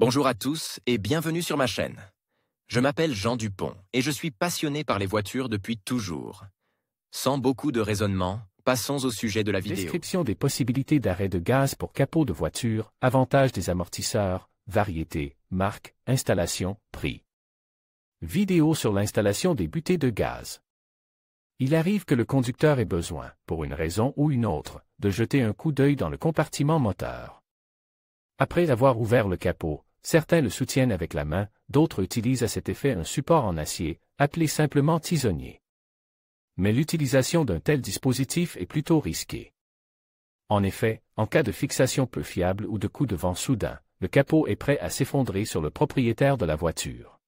Bonjour à tous et bienvenue sur ma chaîne. Je m'appelle Jean Dupont et je suis passionné par les voitures depuis toujours. Sans beaucoup de raisonnement, passons au sujet de la vidéo. Description des possibilités d'arrêt de gaz pour capot de voiture, avantages des amortisseurs, variété, marque, installation, prix. Vidéo sur l'installation des butées de gaz. Il arrive que le conducteur ait besoin, pour une raison ou une autre, de jeter un coup d'œil dans le compartiment moteur. Après avoir ouvert le capot, certains le soutiennent avec la main, d'autres utilisent à cet effet un support en acier, appelé simplement tisonnier. Mais l'utilisation d'un tel dispositif est plutôt risquée. En effet, en cas de fixation peu fiable ou de coup de vent soudain, le capot est prêt à s'effondrer sur le propriétaire de la voiture.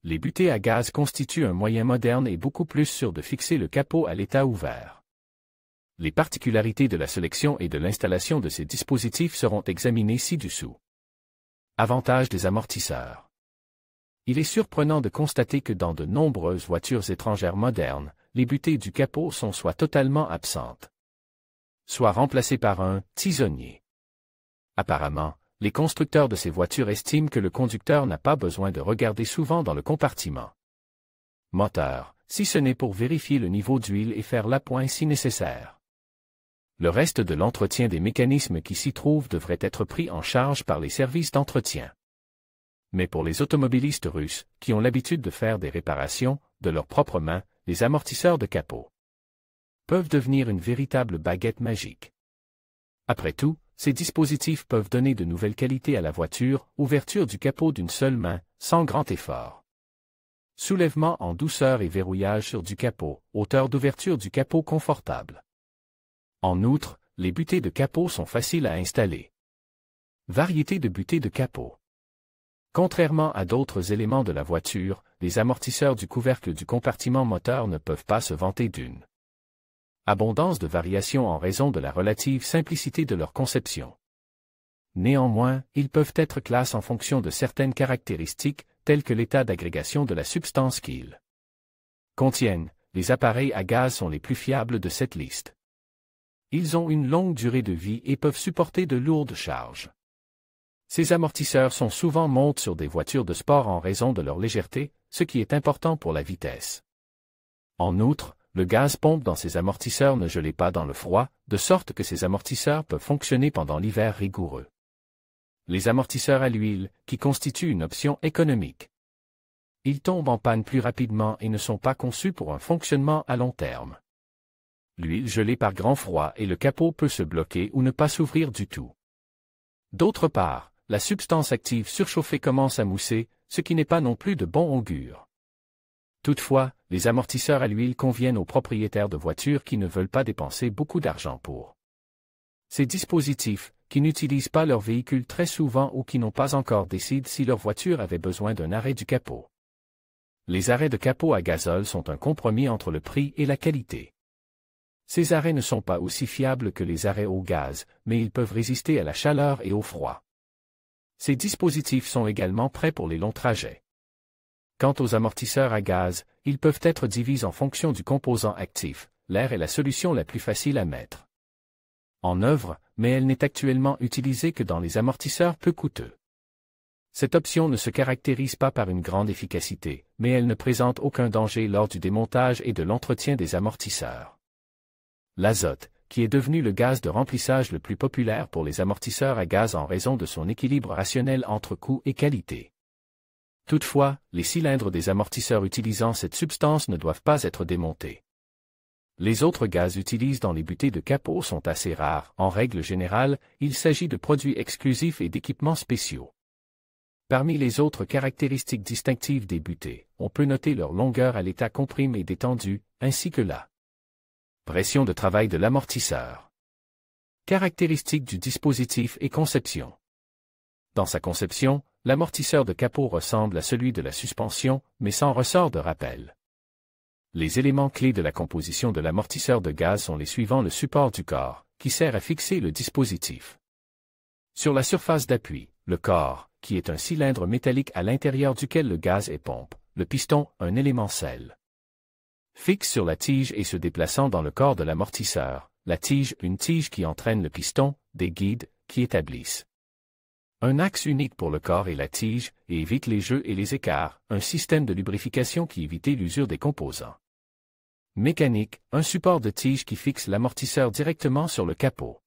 Les butées à gaz constituent un moyen moderne et beaucoup plus sûr de fixer le capot à l'état ouvert. Les particularités de la sélection et de l'installation de ces dispositifs seront examinées ci-dessous. Avantages des amortisseurs. Il est surprenant de constater que dans de nombreuses voitures étrangères modernes, les butées du capot sont soit totalement absentes, soit remplacées par un tisonnier. Apparemment, les constructeurs de ces voitures estiment que le conducteur n'a pas besoin de regarder souvent dans le compartiment moteur, si ce n'est pour vérifier le niveau d'huile et faire l'appoint si nécessaire. Le reste de l'entretien des mécanismes qui s'y trouvent devrait être pris en charge par les services d'entretien. Mais pour les automobilistes russes, qui ont l'habitude de faire des réparations, de leurs propres mains, les amortisseurs de capot peuvent devenir une véritable baguette magique. Après tout, ces dispositifs peuvent donner de nouvelles qualités à la voiture, ouverture du capot d'une seule main, sans grand effort. Soulèvement en douceur et verrouillage sur du capot, hauteur d'ouverture du capot confortable. En outre, les butées de capot sont faciles à installer. Variété de butées de capot. Contrairement à d'autres éléments de la voiture, les amortisseurs du couvercle du compartiment moteur ne peuvent pas se vanter d'une abondance de variations en raison de la relative simplicité de leur conception. Néanmoins, ils peuvent être classés en fonction de certaines caractéristiques, telles que l'état d'agrégation de la substance qu'ils contiennent. Les appareils à gaz sont les plus fiables de cette liste. Ils ont une longue durée de vie et peuvent supporter de lourdes charges. Ces amortisseurs sont souvent montés sur des voitures de sport en raison de leur légèreté, ce qui est important pour la vitesse. En outre, le gaz pompe dans ces amortisseurs ne gelait pas dans le froid, de sorte que ces amortisseurs peuvent fonctionner pendant l'hiver rigoureux. Les amortisseurs à l'huile, qui constituent une option économique. Ils tombent en panne plus rapidement et ne sont pas conçus pour un fonctionnement à long terme. L'huile gelée par grand froid et le capot peut se bloquer ou ne pas s'ouvrir du tout. D'autre part, la substance active surchauffée commence à mousser, ce qui n'est pas non plus de bon augure. Toutefois, les amortisseurs à l'huile conviennent aux propriétaires de voitures qui ne veulent pas dépenser beaucoup d'argent pour ces dispositifs, qui n'utilisent pas leur véhicule très souvent ou qui n'ont pas encore décidé si leur voiture avait besoin d'un arrêt du capot. Les arrêts de capot à gazole sont un compromis entre le prix et la qualité. Ces arrêts ne sont pas aussi fiables que les arrêts au gaz, mais ils peuvent résister à la chaleur et au froid. Ces dispositifs sont également prêts pour les longs trajets. Quant aux amortisseurs à gaz, ils peuvent être divisés en fonction du composant actif. L'air est la solution la plus facile à mettre en œuvre, mais elle n'est actuellement utilisée que dans les amortisseurs peu coûteux. Cette option ne se caractérise pas par une grande efficacité, mais elle ne présente aucun danger lors du démontage et de l'entretien des amortisseurs. L'azote, qui est devenu le gaz de remplissage le plus populaire pour les amortisseurs à gaz en raison de son équilibre rationnel entre coût et qualité. Toutefois, les cylindres des amortisseurs utilisant cette substance ne doivent pas être démontés. Les autres gaz utilisés dans les butées de capot sont assez rares. En règle générale, il s'agit de produits exclusifs et d'équipements spéciaux. Parmi les autres caractéristiques distinctives des butées, on peut noter leur longueur à l'état comprimé et détendu, ainsi que la pression de travail de l'amortisseur. Caractéristiques du dispositif et conception. Dans sa conception, l'amortisseur de capot ressemble à celui de la suspension, mais sans ressort de rappel. Les éléments clés de la composition de l'amortisseur de gaz sont les suivants: le support du corps, qui sert à fixer le dispositif sur la surface d'appui, le corps, qui est un cylindre métallique à l'intérieur duquel le gaz est pompé, le piston, un élément selle fixe sur la tige et se déplaçant dans le corps de l'amortisseur, la tige, une tige qui entraîne le piston, des guides, qui établissent Un axe unique pour le corps et la tige, et évite les jeux et les écarts, un système de lubrification qui évite l'usure des composants. Mécanique, un support de tige qui fixe l'amortisseur directement sur le capot.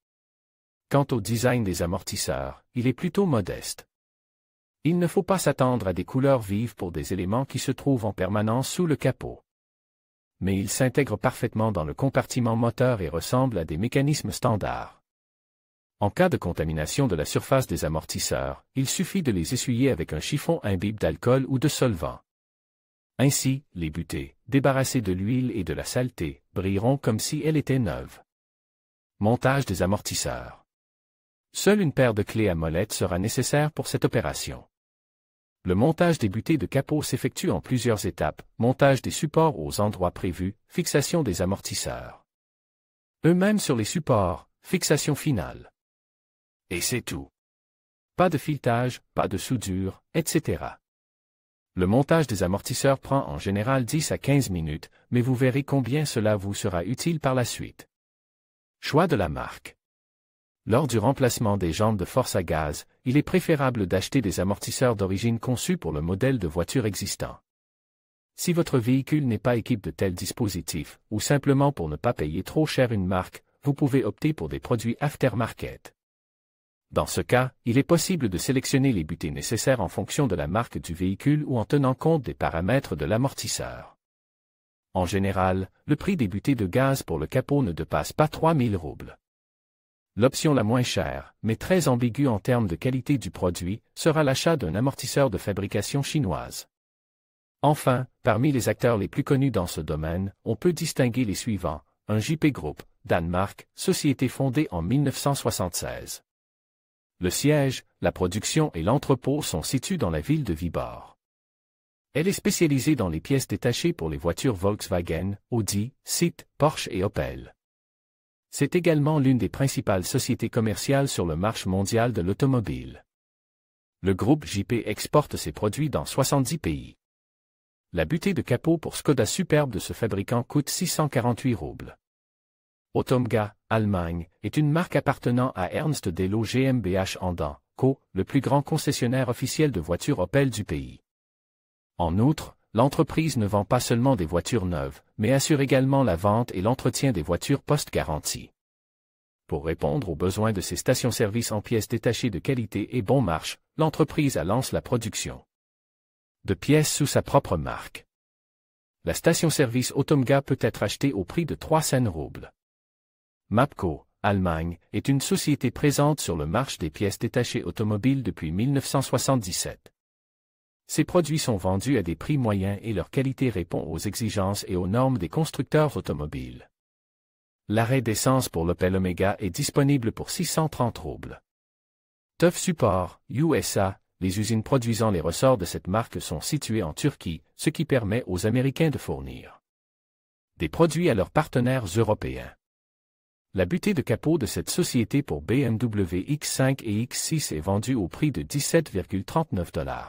Quant au design des amortisseurs, il est plutôt modeste. Il ne faut pas s'attendre à des couleurs vives pour des éléments qui se trouvent en permanence sous le capot. Mais ils s'intègrent parfaitement dans le compartiment moteur et ressemblent à des mécanismes standards. En cas de contamination de la surface des amortisseurs, il suffit de les essuyer avec un chiffon imbibe d'alcool ou de solvant. Ainsi, les butées, débarrassées de l'huile et de la saleté, brilleront comme si elles étaient neuves. Montage des amortisseurs. Seule une paire de clés à molette sera nécessaire pour cette opération. Le montage des butées de capot s'effectue en plusieurs étapes, montage des supports aux endroits prévus, fixation des amortisseurs. Eux-mêmes sur les supports, fixation finale. Et c'est tout. Pas de filetage, pas de soudure, etc. Le montage des amortisseurs prend en général 10 à 15 minutes, mais vous verrez combien cela vous sera utile par la suite. Choix de la marque. Lors du remplacement des jantes de force à gaz, il est préférable d'acheter des amortisseurs d'origine conçus pour le modèle de voiture existant. Si votre véhicule n'est pas équipé de tels dispositifs, ou simplement pour ne pas payer trop cher une marque, vous pouvez opter pour des produits aftermarket. Dans ce cas, il est possible de sélectionner les butées nécessaires en fonction de la marque du véhicule ou en tenant compte des paramètres de l'amortisseur. En général, le prix des butées de gaz pour le capot ne dépasse pas 3000 roubles. L'option la moins chère, mais très ambiguë en termes de qualité du produit, sera l'achat d'un amortisseur de fabrication chinoise. Enfin, parmi les acteurs les plus connus dans ce domaine, on peut distinguer les suivants: un JP Group, Danemark, société fondée en 1976. Le siège, la production et l'entrepôt sont situés dans la ville de Viborg. Elle est spécialisée dans les pièces détachées pour les voitures Volkswagen, Audi, Seat, Porsche et Opel. C'est également l'une des principales sociétés commerciales sur le marché mondial de l'automobile. Le groupe JP exporte ses produits dans 70 pays. La butée de capot pour Skoda Superbe de ce fabricant coûte 648 roubles. Automga, Allemagne, est une marque appartenant à Ernst Delo GmbH Andan, Co., le plus grand concessionnaire officiel de voitures Opel du pays. En outre, l'entreprise ne vend pas seulement des voitures neuves, mais assure également la vente et l'entretien des voitures post-garantie. Pour répondre aux besoins de ses stations-service en pièces détachées de qualité et bon marche, l'entreprise lance la production de pièces sous sa propre marque. La station-service Automga peut être achetée au prix de 300 roubles. Mapco, Allemagne, est une société présente sur le marché des pièces détachées automobiles depuis 1977. Ces produits sont vendus à des prix moyens et leur qualité répond aux exigences et aux normes des constructeurs automobiles. L'arrêt d'essence pour l'Opel Omega est disponible pour 630 roubles. TÜV Support, USA, les usines produisant les ressorts de cette marque sont situées en Turquie, ce qui permet aux Américains de fournir des produits à leurs partenaires européens. La butée de capot de cette société pour BMW X5 et X6 est vendue au prix de 17,39 $.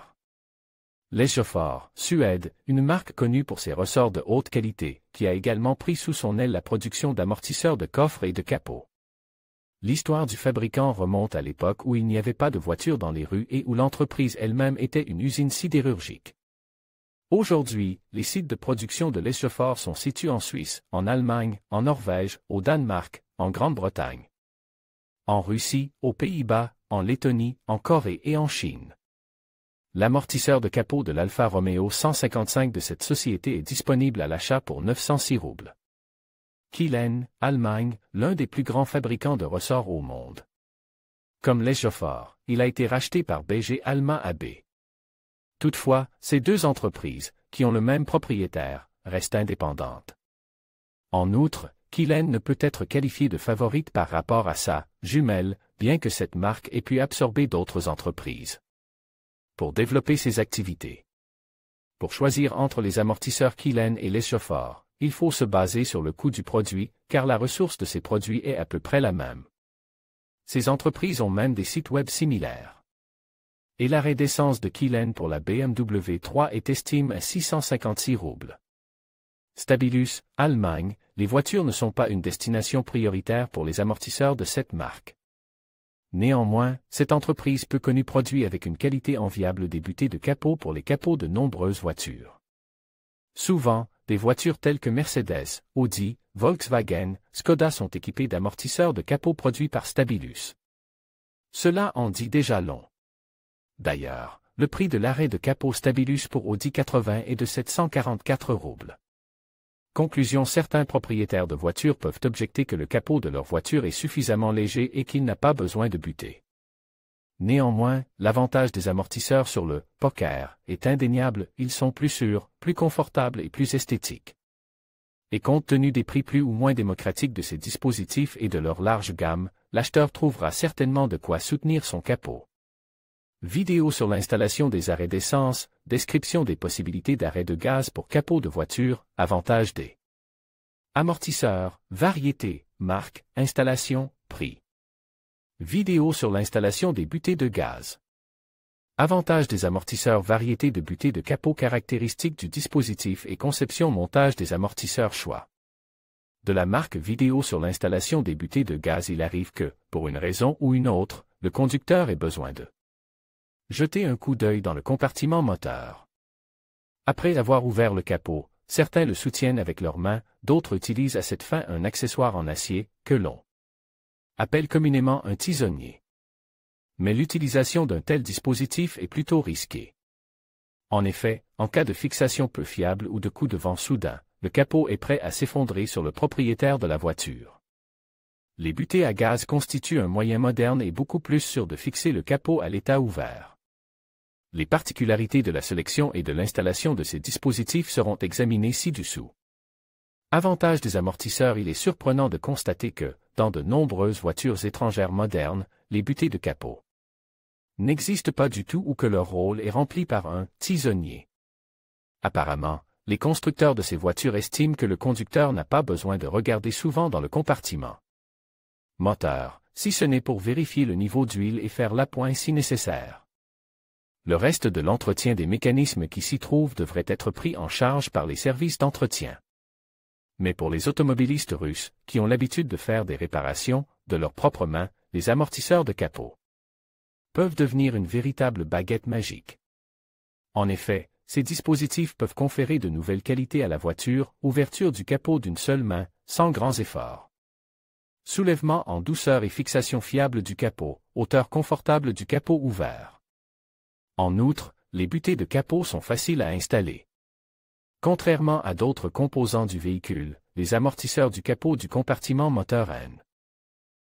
Lesjöfors, Suède, une marque connue pour ses ressorts de haute qualité, qui a également pris sous son aile la production d'amortisseurs de coffres et de capots. L'histoire du fabricant remonte à l'époque où il n'y avait pas de voitures dans les rues et où l'entreprise elle-même était une usine sidérurgique. Aujourd'hui, les sites de production de Lesjöfors sont situés en Suisse, en Allemagne, en Norvège, au Danemark, en Grande-Bretagne, en Russie, aux Pays-Bas, en Lettonie, en Corée et en Chine. L'amortisseur de capot de l'Alfa Romeo 155 de cette société est disponible à l'achat pour 906 roubles. Kielen, Allemagne, l'un des plus grands fabricants de ressorts au monde. Comme Lesjöfors, il a été racheté par BG Allemand AB. Toutefois, ces deux entreprises, qui ont le même propriétaire, restent indépendantes. En outre, Kielen ne peut être qualifié de favorite par rapport à sa jumelle, bien que cette marque ait pu absorber d'autres entreprises pour développer ses activités. Pour choisir entre les amortisseurs Kielen et Lesjöfors, il faut se baser sur le coût du produit, car la ressource de ces produits est à peu près la même. Ces entreprises ont même des sites web similaires. Et l'arrêt d'essence de Kielen pour la BMW 3 est estimé à 656 roubles. Stabilus, Allemagne, les voitures ne sont pas une destination prioritaire pour les amortisseurs de cette marque. Néanmoins, cette entreprise peu connue produit avec une qualité enviable des butées de capot pour les capots de nombreuses voitures. Souvent, des voitures telles que Mercedes, Audi, Volkswagen, Skoda sont équipées d'amortisseurs de capot produits par Stabilus. Cela en dit déjà long. D'ailleurs, le prix de l'arrêt de capot Stabilus pour Audi 80 est de 744 roubles. Conclusion: certains propriétaires de voitures peuvent objecter que le capot de leur voiture est suffisamment léger et qu'il n'a pas besoin de butée. Néanmoins, l'avantage des amortisseurs sur le poker est indéniable, ils sont plus sûrs, plus confortables et plus esthétiques. Et compte tenu des prix plus ou moins démocratiques de ces dispositifs et de leur large gamme, l'acheteur trouvera certainement de quoi soutenir son capot. Vidéo sur l'installation des arrêts d'essence, description des possibilités d'arrêt de gaz pour capot de voiture, avantages des amortisseurs, variété, marque, installation, prix. Vidéo sur l'installation des butées de gaz. Avantages des amortisseurs, variété de butées de capot, caractéristiques du dispositif et conception, montage des amortisseurs, choix de la marque. Vidéo sur l'installation des butées de gaz. Il arrive que, pour une raison ou une autre, le conducteur ait besoin de jeter un coup d'œil dans le compartiment moteur. Après avoir ouvert le capot, certains le soutiennent avec leurs mains, d'autres utilisent à cette fin un accessoire en acier, que l'on appelle communément un tisonnier. Mais l'utilisation d'un tel dispositif est plutôt risquée. En effet, en cas de fixation peu fiable ou de coup de vent soudain, le capot est prêt à s'effondrer sur le propriétaire de la voiture. Les butées à gaz constituent un moyen moderne et beaucoup plus sûr de fixer le capot à l'état ouvert. Les particularités de la sélection et de l'installation de ces dispositifs seront examinées ci-dessous. Avantage des amortisseurs. Il est surprenant de constater que, dans de nombreuses voitures étrangères modernes, les butées de capot n'existent pas du tout ou que leur rôle est rempli par un tisonnier. Apparemment, les constructeurs de ces voitures estiment que le conducteur n'a pas besoin de regarder souvent dans le compartiment moteur, si ce n'est pour vérifier le niveau d'huile et faire l'appoint si nécessaire. Le reste de l'entretien des mécanismes qui s'y trouvent devrait être pris en charge par les services d'entretien. Mais pour les automobilistes russes, qui ont l'habitude de faire des réparations, de leurs propres mains, les amortisseurs de capot peuvent devenir une véritable baguette magique. En effet, ces dispositifs peuvent conférer de nouvelles qualités à la voiture, ouverture du capot d'une seule main, sans grands efforts. Soulèvement en douceur et fixation fiable du capot, hauteur confortable du capot ouvert. En outre, les butées de capot sont faciles à installer. Contrairement à d'autres composants du véhicule, les amortisseurs du capot du compartiment moteur N